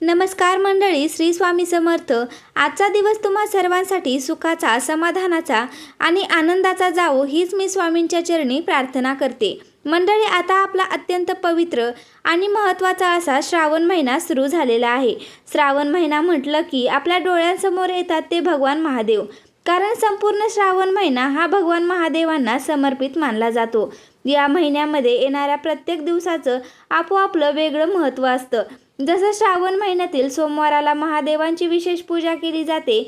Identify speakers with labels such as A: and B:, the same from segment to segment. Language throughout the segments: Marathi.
A: नमस्कार मंडळी, श्री स्वामी समर्थ। आजचा दिवस तुम्हा सर्वांसाठी सुखाचा, समाधानाचा आणि आनंदाचा जावो हीच मी स्वामींच्या चरणी प्रार्थना करते। मंडळी, आता आपला अत्यंत पवित्र आणि महत्त्वाचा असा श्रावण महिना सुरू झालेला आहे। श्रावण महिना म्हटलं की आपल्या डोळ्यांसमोर येतात ते भगवान महादेव, कारण संपूर्ण श्रावण महिना हा भगवान महादेवांना समर्पित मानला जातो। या महिन्यामध्ये येणाऱ्या प्रत्येक दिवसाचं आपोआपलं वेगळं महत्त्व असतं। जसं श्रावण महिन्यातील सोमवाराला महादेवांची विशेष पूजा केली जाते,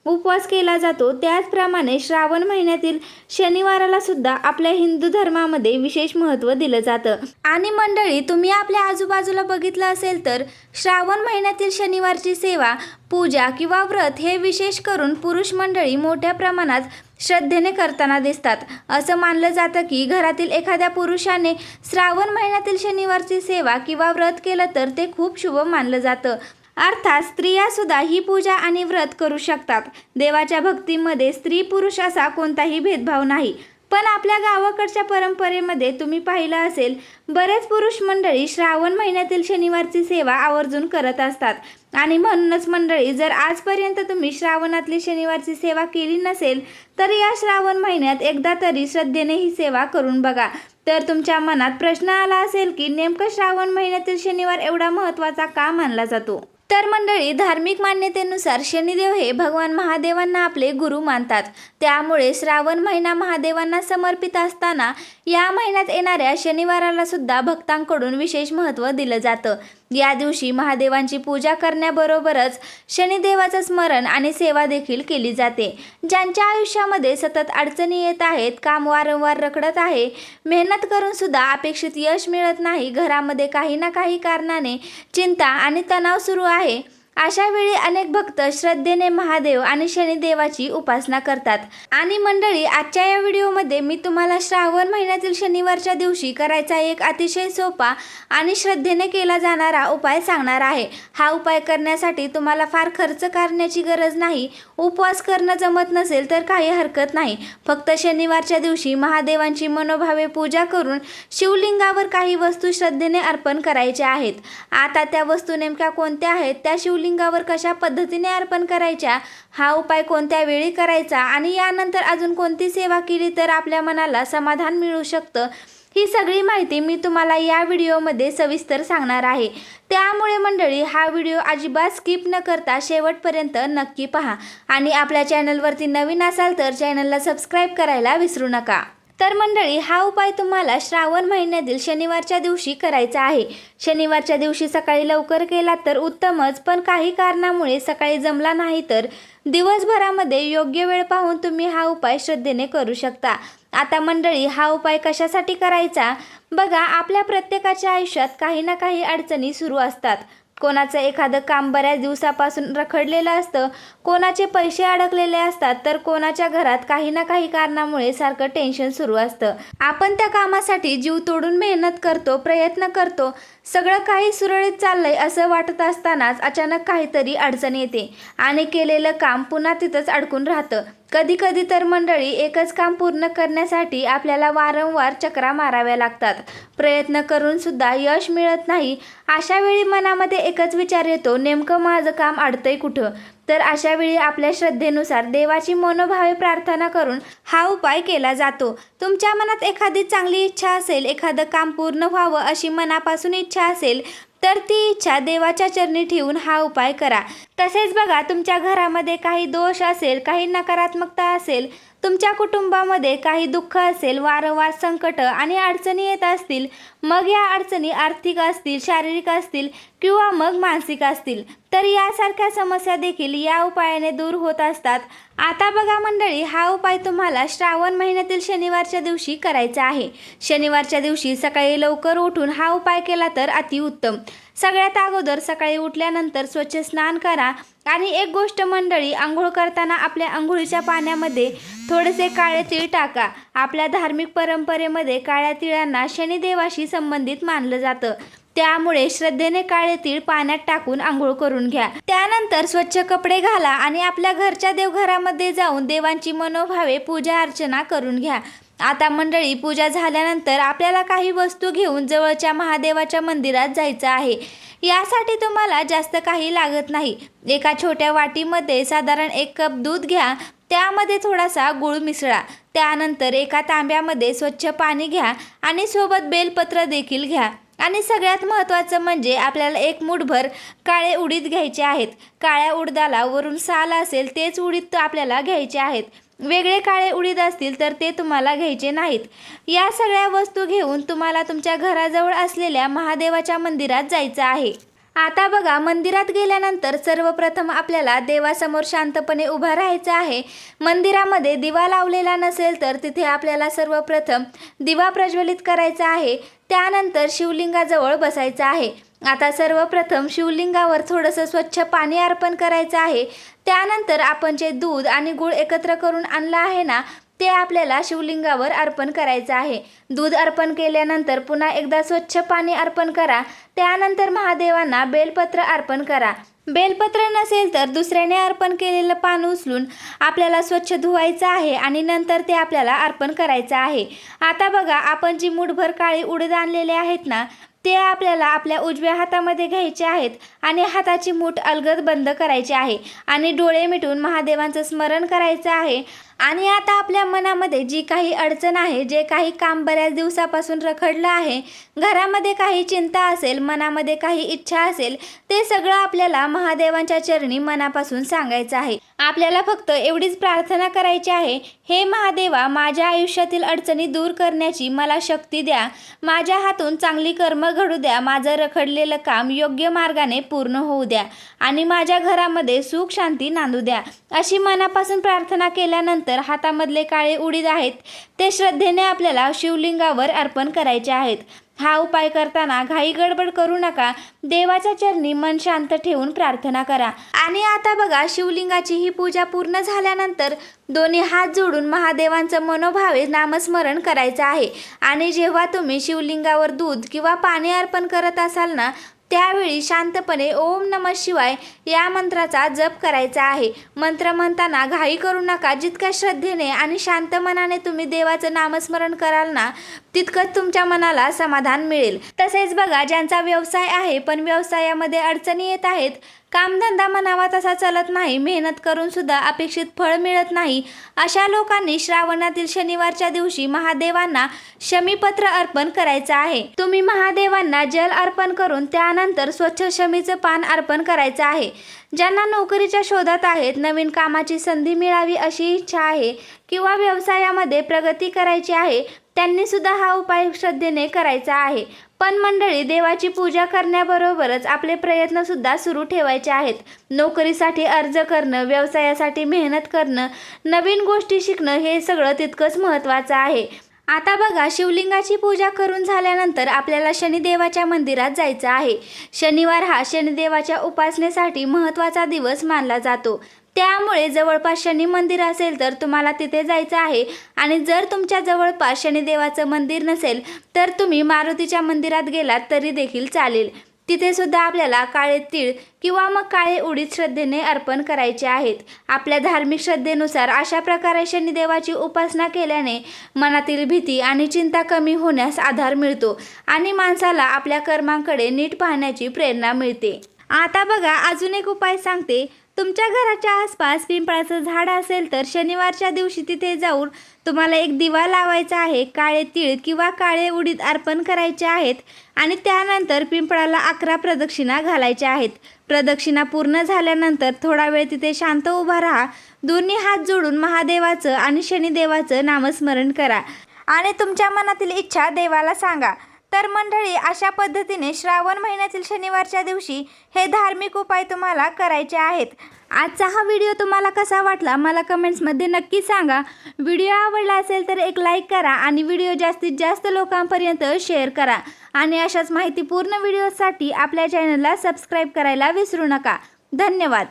A: उपवास केला जातो, त्याचप्रमाणे श्रावण महिन्यातील शनिवाराला सुद्धा आपल्या हिंदू धर्मामध्ये विशेष महत्त्व दिलं जातं। आणि मंडळी, तुम्ही आपल्या आजूबाजूला बघितलं असेल तर श्रावण महिन्यातील शनिवारची सेवा, पूजा किंवा व्रत हे विशेष करून पुरुष मंडळी मोठ्या प्रमाणात श्रद्धेने करताना दिसतात। असं मानलं जातं की घरातील एखाद्या पुरुषाने श्रावण महिन्यातील शनिवारची सेवा किंवा व्रत केलं तर ते खूप शुभ मानलं जातं। अर्थात स्त्रिया सुद्धा ही पूजा आणि व्रत करू शकतात। देवाच्या भक्तीमध्ये स्त्री पुरुष असा कोणताही भेदभाव नाही। पण आपल्या गावाकडच्या परंपरेमध्ये तुम्ही पाहिलं असेल, बरेच पुरुष मंडळी श्रावण महिन्यातील शनिवारची सेवा आवर्जून करत असतात। आणि म्हणूनच मंडळी, जर आजपर्यंत तुम्ही श्रावणातली शनिवारची सेवा केली नसेल तर या श्रावण महिन्यात एकदा तरी श्रद्धेने ही सेवा करून बघा। तर तुमच्या मनात प्रश्न आला असेल की नेमकं श्रावण महिन्यातील शनिवार एवढा महत्त्वाचा का मानला जातो? तर मंडळी, धार्मिक मान्यतेनुसार शनिदेव हे भगवान महादेवांना आपले गुरु मानतात। त्यामुळे श्रावण महिना महादेवांना समर्पित असताना या महिन्यात येणाऱ्या शनिवाराला सुद्धा भक्तांकडून विशेष महत्त्व दिलं जातं। या दिवशी महादेवांची पूजा करण्याबरोबरच शनिदेवाचं स्मरण आणि सेवा देखील केली जाते। ज्यांच्या आयुष्यामध्ये सतत अडचणी येत आहेत, काम वारंवार रखडत आहे, मेहनत करून सुद्धा अपेक्षित यश मिळत नाही, घरामध्ये काही ना काही कारणाने चिंता आणि तणाव सुरू आहे, अशा वेळी अनेक भक्त श्रद्धेने महादेव आणि शनिदेवाची उपासना करतात। आणि मंडळी, आजच्या या व्हिडिओमध्ये मी तुम्हाला श्रावण महिन्यातील शनिवारच्या दिवशी करायचा एक अतिशय सोपा आणि श्रद्धेने केला जाणारा उपाय सांगणार आहे। हा उपाय करण्यासाठी तुम्हाला फार खर्च करण्याची गरज नाही। उपवास करणं जमत नसेल तर काही हरकत नाही। फक्त शनिवारच्या दिवशी महादेवांची मनोभावे पूजा करून शिवलिंगावर काही वस्तू श्रद्धेने अर्पण करायच्या आहेत। आता त्या वस्तू नेमक्या कोणत्या आहेत, त्या शिवलिंगावर कशा पद्धतीने अर्पण करायच्या, हा उपाय कोणत्या वेळी करायचा आणि यानंतर अजून कोणती सेवा केली तर आपल्या मनाला समाधान मिळू शकतं, ही सगळी माहिती मी तुम्हाला या व्हिडिओमध्ये सविस्तर सांगणार आहे। त्यामुळे मंडळी, हा व्हिडिओ अजिबात स्किप न करता शेवटपर्यंत नक्की पहा। आणि आपल्या चॅनलवरती नवीन असाल तर चॅनलला सबस्क्राईब करायला विसरू नका। तर मंडळी, हा उपाय तुम्हाला श्रावण महिन्यातील शनिवारच्या दिवशी करायचा आहे। शनिवारच्या दिवशी सकाळी लवकर केला तर उत्तमच, पण काही कारणामुळे सकाळी जमला नाही तर दिवसभरामध्ये योग्य वेळ पाहून तुम्ही हा उपाय श्रद्धेने करू शकता। आता मंडळी, हा उपाय कशासाठी करायचा बघा। आपल्या प्रत्येकाच्या आयुष्यात काही ना काही अडचणी सुरू असतात। कोणाचं एखादं काम बऱ्याच दिवसापासून रखडलेलं असतं, कोणाचे पैसे अडकलेले असतात, तर कोणाच्या घरात काही ना काही कारणामुळे सारखं टेन्शन सुरू असतं। आपण त्या कामासाठी जीव तोडून मेहनत करतो, प्रयत्न करतो, सगळं काही सुरळीत चाललंय असं वाटत असतानाच अचानक काहीतरी अडचण येते आणि केलेलं काम पुन्हा तिथंच अडकून राहतं। कधी कधी तर मंडळी, एकच काम पूर्ण करण्यासाठी आपल्याला वारंवार चक्रा माराव्या लागतात, प्रयत्न करून सुद्धा यश मिळत नाही। अशा वेळी मनामध्ये एकच विचार येतो, नेमकं माझं काम अडतंय कुठं? तर अशा वेळी आपल्या श्रद्धेनुसार देवाची मनोभावे प्रार्थना करून हा उपाय केला जातो। तुमच्या मनात एखादी चांगली इच्छा असेल, एखादं काम पूर्ण व्हावं अशी मनापासून इच्छा असेल तर ती इच्छा देवाच्या चरणी ठेवून हा उपाय करा। तसेच बघा, तुमच्या घरामध्ये काही दोष असेल, काही नकारात्मकता असेल, तुमच्या कुटुंबामध्ये काही दुःख असेल, वारंवार संकट आणि अडचणी येत असतील, मग या अडचणी आर्थिक असतील, शारीरिक असतील किंवा मग मानसिक असतील, तर यासारख्या समस्या देखील या उपायाने दूर होत असतात। आता बघा मंडळी, हा उपाय तुम्हाला श्रावण महिन्यातील शनिवारच्या दिवशी करायचा आहे। शनिवारच्या दिवशी सकाळी लवकर उठून हा उपाय केला तर अतिउत्तम। सगळ्यात अगोदर सकाळी उठल्यानंतर स्वच्छ स्नान करा आणि एक गोष्ट मंडळी, आंघोळ करताना आपल्या आंघोळीच्या पाण्यामध्ये थोडेसे काळे तीळ टाका। आपल्या धार्मिक परंपरेमध्ये काळ्या तिळांना शनिदेवाशी संबंधित मानलं जातं, त्यामुळे श्रद्धेने काळे तीळ पाण्यात टाकून आंघोळ करून घ्या। त्यानंतर स्वच्छ कपडे घाला आणि आपल्या घरच्या देवघरामध्ये जाऊन देवांची मनोभावे पूजा अर्चना करून घ्या। आता मंडळी, पूजा झाल्यानंतर आपल्याला काही वस्तू घेऊन जवळच्या महादेवाच्या मंदिरात जायचं आहे. यासाठी तुम्हाला जास्त काही लागत नाही. एका छोट्या वाटीमध्ये साधारण 1 कप दूध घ्या. त्यामध्ये थोडासा गूळ मिसळा. त्यानंतर एका तांब्यामध्ये स्वच्छ पाणी घ्या आणि सोबत बेलपत्र देखील घ्या. आणि सगळ्यात महत्त्वाचं म्हणजे आपल्याला 1 मूठभर काळे उडीद घ्यायचे आहेत. काळ्या उडदाला वरून साल असेल तेच उडीद आपल्याला घ्यायचे आहेत. वेगळे काळे उडीद असतील तर ते तुम्हाला घ्यायचे नाहीत. या सगळ्या वस्तू घेऊन तुम्हाला तुमच्या घराजवळ असलेल्या महादेवाच्या मंदिरात जायचं आहे. आता बघा, मंदिरात गेल्यानंतर सर्वप्रथम आपल्याला देवासमोर शांतपणे उभा राहायचं आहे. मंदिरामध्ये दिवा लावलेला नसेल तर तिथे आपल्याला सर्वप्रथम दिवा प्रज्वलित करायचा आहे. त्यानंतर शिवलिंगाजवळ बसायचं आहे. आता सर्वप्रथम शिवलिंगावर थोडंसं स्वच्छ पाणी अर्पण करायचं आहे. त्यानंतर आपण जे दूध आणि गूळ एकत्र करून आणलं आहे ना, ते आपल्याला शिवलिंगावर अर्पण करायचं आहे. दूध अर्पण केल्यानंतर पुन्हा एकदा स्वच्छ पाणी अर्पण करा. त्यानंतर महादेवांना बेलपत्र अर्पण करा. बेलपत्र नसेल तर दुसऱ्याने अर्पण केलेलं पान उचलून आपल्याला स्वच्छ धुवायचं आहे आणि नंतर ते आपल्याला अर्पण करायचं आहे. आता बघा, आपण जी मूठभर काळी उडीद आणलेले आहेत ना, ते आपल्याला आपल्या उजव्या हातामध्ये घ्यायचे आहेत आणि हाताची मूठ अलगद बंद करायची आहे आणि डोळे मिटून महादेवांचं स्मरण करायचं आहे. आणि आता आपल्या मनामध्ये जी काही अडचण आहे, जे काही काम बऱ्याच दिवसापासून रखडलं आहे, घरामध्ये काही चिंता असेल, मनामध्ये काही इच्छा असेल, ते सगळं आपल्याला महादेवांच्या चरणी मनापासून सांगायचं आहे. आपल्याला फक्त एवढीच प्रार्थना करायची आहे, हे महादेवा, माझ्या आयुष्यातील अडचणी दूर करण्याची मला शक्ती द्या. माझ्या हातून चांगली कर्म घडू द्या. माझं रखडलेलं काम योग्य मार्गाने पूर्ण होऊ द्या आणि माझ्या घरामध्ये सुख शांती नांदू द्या. अशी मनापासून प्रार्थना केल्यानंतर हातामधले काळे उडीद आहेत ते श्रद्धेने आपल्याला शिवलिंगावर अर्पण करायचे आहेत. हा उपाय करताना घाई गडबड करू नका. देवाच्या चरणी मन शांत ठेवून प्रार्थना करा. आणि आता बघा, शिवलिंगाची ही पूजा पूर्ण झाल्यानंतर दोन्ही हात जोडून महादेवांचं मनोभावे नामस्मरण करायचं आहे. आणि जेव्हा तुम्ही शिवलिंगावर दूध किंवा पाणी अर्पण करत असाल ना, त्यावेळी शांतपणे ओम नमः शिवाय या मंत्राचा जप करायचा आहे. मंत्र म्हणताना घाई करू नका. जितक्या श्रद्धेने आणि शांत मनाने तुम्ही देवाचं नामस्मरण कराल ना, तितकंच तुमच्या मनाला समाधान मिळेल. तसेच बघा, ज्यांचा व्यवसाय आहे पण व्यवसायामध्ये अडचणी येत आहेत, कामधंदा म्हणावा तसा चालत नाही, मेहनत करून सुद्धा अपेक्षित फळ मिळत नाही, अशा लोकांनी श्रावणातील शनिवारच्या दिवशी महादेवांना शमीपत्र अर्पण करायचं आहे. तुम्ही महादेवांना जल अर्पण करून त्यानंतर स्वच्छ शमीचं पान अर्पण करायचं आहे. ज्यांना नोकरीच्या शोधात आहेत, नवीन कामाची संधी मिळावी अशी इच्छा आहे किंवा व्यवसायामध्ये प्रगती करायची आहे, त्यांनी सुद्धा हा उपाय श्रद्धेने करायचा आहे. पण मंडळी, देवाची पूजा करण्याबरोबरच आपले प्रयत्न सुद्धा सुरू ठेवायचे आहेत. नोकरीसाठी अर्ज करणं, व्यवसायासाठी मेहनत करणं, नवीन गोष्टी शिकणं, हे सगळं तितकंच महत्त्वाचं आहे. आता बघा, शिवलिंगाची पूजा करून झाल्यानंतर आपल्याला शनिदेवाच्या मंदिरात जायचं आहे. शनिवार हा शनिदेवाच्या उपासनेसाठी महत्त्वाचा दिवस मानला जातो. त्यामुळे जवळपास शनी मंदिर असेल तर तुम्हाला तिथे जायचं आहे. आणि जर तुमच्या जवळपास शनिदेवाचं मंदिर नसेल तर तुम्ही मारुतीच्या मंदिरात गेलात तरी देखील चालेल. तिथे सुद्धा आपल्याला काळे तीळ किंवा मग काळे उडीद श्रद्धेने अर्पण करायचे आहेत. आपल्या धार्मिक श्रद्धेनुसार अशा प्रकारे शनिदेवाची उपासना केल्याने मनातील भीती आणि चिंता कमी होण्यास आधार मिळतो आणि माणसाला आपल्या कर्मांकडे नीट पाहण्याची प्रेरणा मिळते. आता बघा, अजून एक उपाय सांगते. तुमच्या घराच्या आसपास पिंपळाचं झाड असेल तर शनिवारच्या दिवशी तिथे जाऊन तुम्हाला एक दिवा लावायचा आहे. काळे तीळ किंवा काळे उडीद अर्पण करायचे आहेत आणि त्यानंतर पिंपळाला 11 प्रदक्षिणा घालायच्या आहेत. प्रदक्षिणा पूर्ण झाल्यानंतर थोडा वेळ तिथे शांत उभा राहा. दोन्ही हात जोडून महादेवाचं आणि शनिदेवाचं नामस्मरण करा आणि तुमच्या मनातील इच्छा देवाला सांगा. तर मंडळी, अशा पद्धतीने श्रावण महिन्यातील शनिवारच्या दिवशी हे धार्मिक उपाय तुम्हाला करायचे आहेत. आजचा हा व्हिडिओ तुम्हाला कसा वाटला मला कमेंट्समध्ये नक्की सांगा. व्हिडिओ आवडला असेल तर एक लाईक करा आणि व्हिडिओ जास्तीत जास्त लोकांपर्यंत शेअर करा. आणि अशाच माहितीपूर्ण व्हिडिओसाठी आपल्या चॅनलला सबस्क्राईब करायला विसरू नका. धन्यवाद.